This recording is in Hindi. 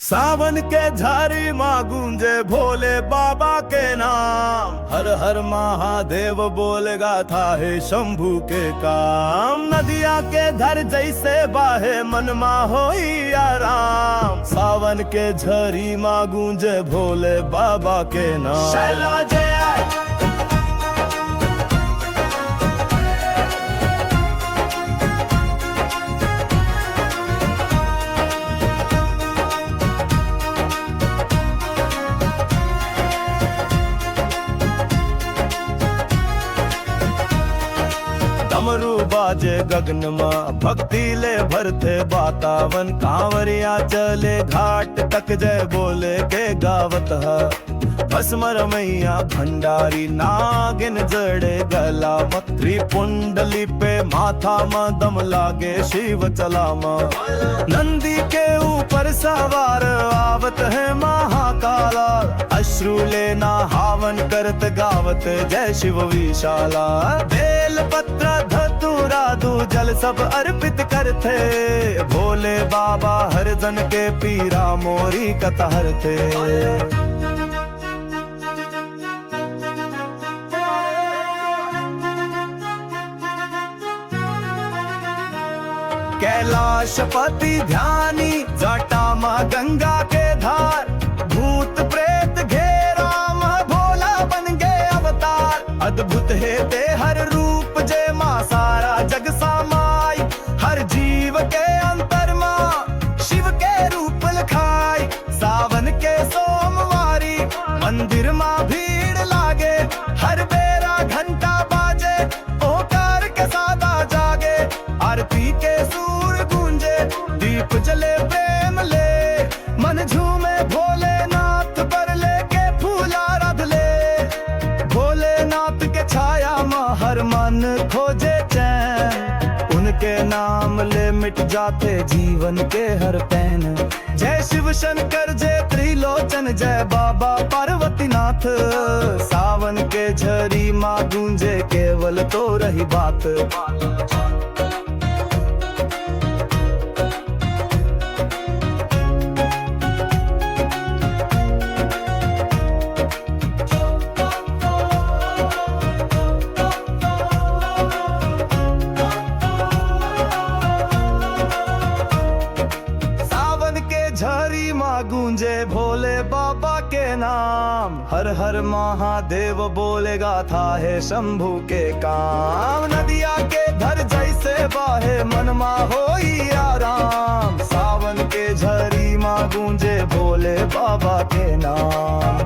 सावन के झारी माँ गूंजे भोले बाबा के नाम। हर हर महादेव बोलेगा था है शंभू के काम। नदिया के धर जैसे बाहे मन मा होई आराम। सावन के झरी माँ गूंजे भोले बाबा के नाम। डमरू बाजे गगन माँ भक्ति ले भरते बातावन। कांवरिया चले घाट तक जय बोले के गावत है। भस्मर मैया भंडारी नागिन जड़े गला मत्री पुंडली पे माथा में दम लागे शिव चलामा। नंदी के ऊपर सवार आवत है महाकाला। अश्रु लेना हावन करत गावत जय शिव विशाला। बेल पत्र धतूरा जल सब अर्पित करते। भोले बाबा हर जन के पीरा मोरी कतहर थे। कैलाशपति ध्यानी जटा माँ गंगा के धार। भूत प्रेत घेरा माँ भोला बन गए अवतार। अद्भुत है ते हर रूप जय माँ सारा जग समाई। हर जीव के अंतर माँ शिव के रूप लखाई। सावन के सोमवारी मंदिर माँ भीड़ लागे। हर बेरा घंटा बाजे ओकार के सादा जागे। आरती के सूर गूंजे दीप जले प्रेम ले। मन झूमे भोलेनाथ पर लेके फूला रध ले। भोलेनाथ के छाया माँ हर मन खोजे चैन। उनके नाम ले मिट जाते जीवन के हर पैन। जय शिव शंकर जय त्रिलोचन जय बाबा पार्वतीनाथ। सावन के झरी माँ गूंजे केवल तो रही बात। झरी माँ गूंजे भोले बाबा के नाम। हर हर महादेव बोलेगा था है शंभू के काम। नदिया के धर जैसे बाहे मन मा होई आराम। सावन के झरी माँ गूंजे भोले बाबा के नाम।